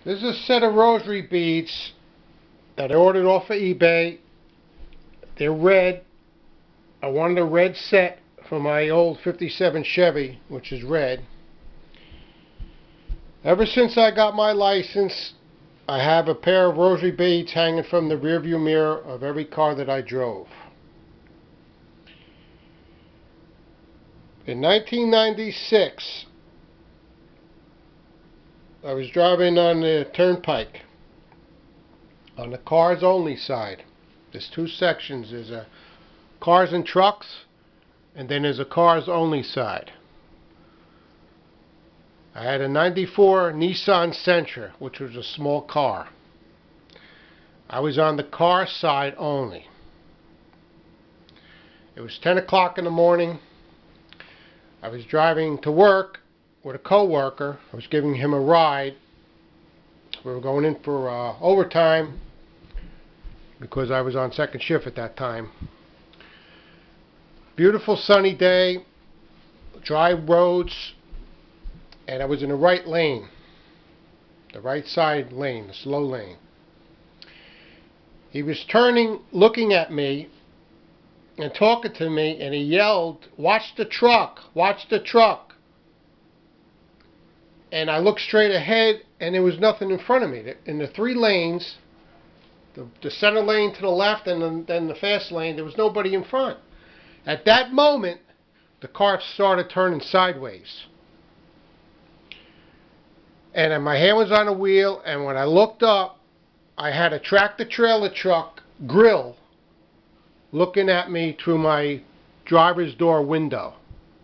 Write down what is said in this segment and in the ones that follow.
This is a set of rosary beads that I ordered off of eBay. They're red. I wanted a red set for my old 57 Chevy, which is red. Ever since I got my license, I have a pair of rosary beads hanging from the rearview mirror of every car that I drove. In 1996, I was driving on the turnpike on the cars only side. There's two sections. There's a cars and trucks, and then there's a cars only side. I had a 94 Nissan Sentra, which was a small car. I was on the car side only. It was 10 o'clock in the morning. I was driving to work with a co-worker. I was giving him a ride. We were going in for overtime because I was on second shift at that time. Beautiful sunny day, dry roads, and I was in the right lane, the right side lane, the slow lane. He was turning, looking at me and talking to me, and he yelled, "Watch the truck, watch the truck." And I looked straight ahead, and there was nothing in front of me. In the three lanes, the center lane to the left and then the fast lane, there was nobody in front. At that moment, the car started turning sideways. And my hand was on the wheel, and when I looked up, I had a tractor-trailer truck grill looking at me through my driver's door window.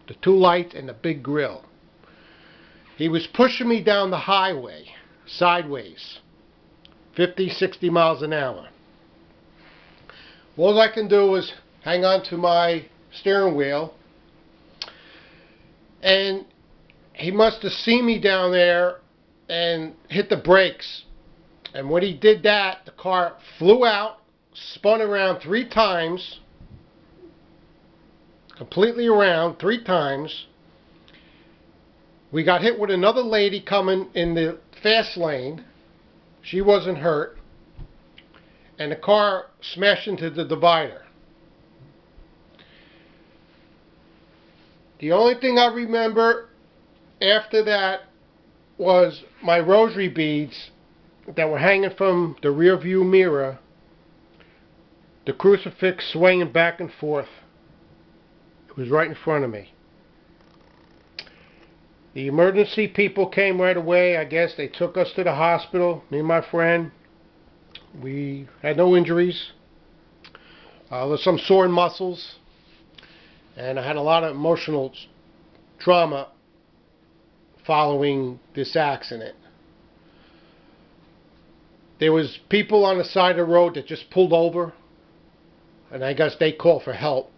The two lights and the big grill. He was pushing me down the highway, sideways, 50, 60 miles an hour. All I can do was hang on to my steering wheel, and he must have seen me down there and hit the brakes. And when he did that, the car flew out, spun around 3 times, completely around 3 times. We got hit with another lady coming in the fast lane. She wasn't hurt. And the car smashed into the divider. The only thing I remember after that was my rosary beads that were hanging from the rear view mirror, the crucifix swaying back and forth. It was right in front of me. The emergency people came right away. I guess they took us to the hospital, me and my friend. We had no injuries. There was some sore muscles. And I had a lot of emotional trauma following this accident. There was people on the side of the road that just pulled over, and I guess they called for help.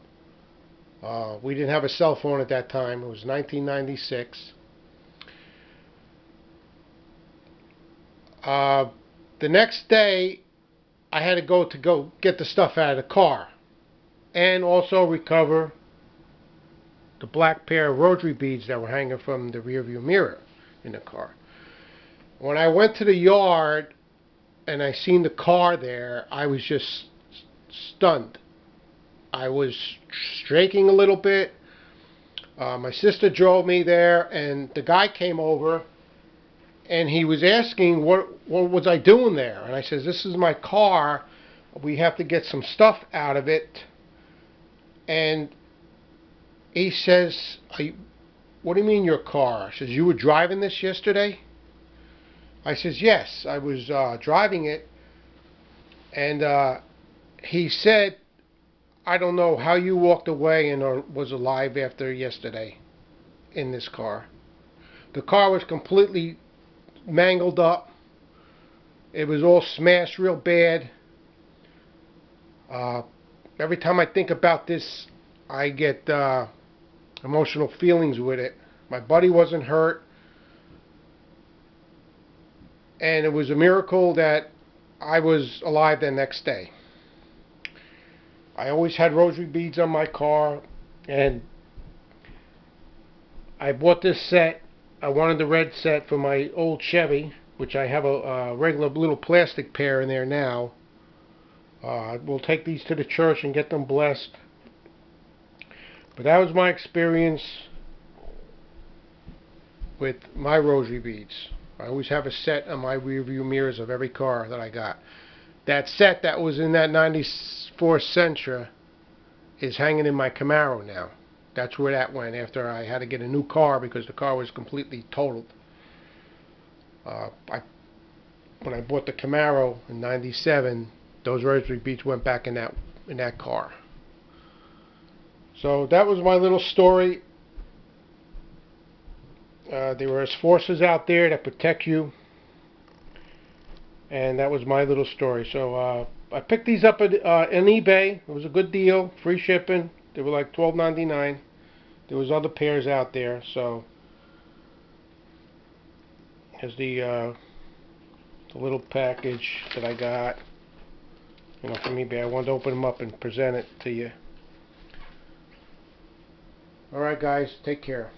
We didn't have a cell phone at that time. It was 1996. The next day, I had to go get the stuff out of the car, and also recover the black pair of rosary beads that were hanging from the rearview mirror in the car. When I went to the yard and I seen the car there, I was just stunned. I was shaking a little bit. My sister drove me there, and the guy came over, and he was asking what was I doing there. And I says, "This is my car. We have to get some stuff out of it." And he says, "What do you mean your car?" I says, "You were driving this yesterday?" I says, "Yes, I was driving it." And he said, "I don't know how you walked away and was alive after yesterday in this car." The car was completely mangled up. It was all smashed real bad. Every time I think about this, I get emotional feelings with it. My buddy wasn't hurt, and it was a miracle that I was alive the next day. I always had rosary beads on my car, and I bought this set. I wanted the red set for my old Chevy, which I have a regular little plastic pair in there now. We'll take these to the church and get them blessed. But that was my experience with my rosary beads. I always have a set on my rear view mirrors of every car that I got. That set that was in that 94 Sentra is hanging in my Camaro now. That's where that went after I had to get a new car because the car was completely totaled. When I bought the Camaro in '97, those rosary beads went back in that car. So that was my little story. There are forces out there that protect you, and that was my little story. So I picked these up on eBay. It was a good deal, free shipping. They were like $12.99. There was other pairs out there. So here's the little package that I got, from eBay. I wanted to open them up and present it to you. All right, guys, take care.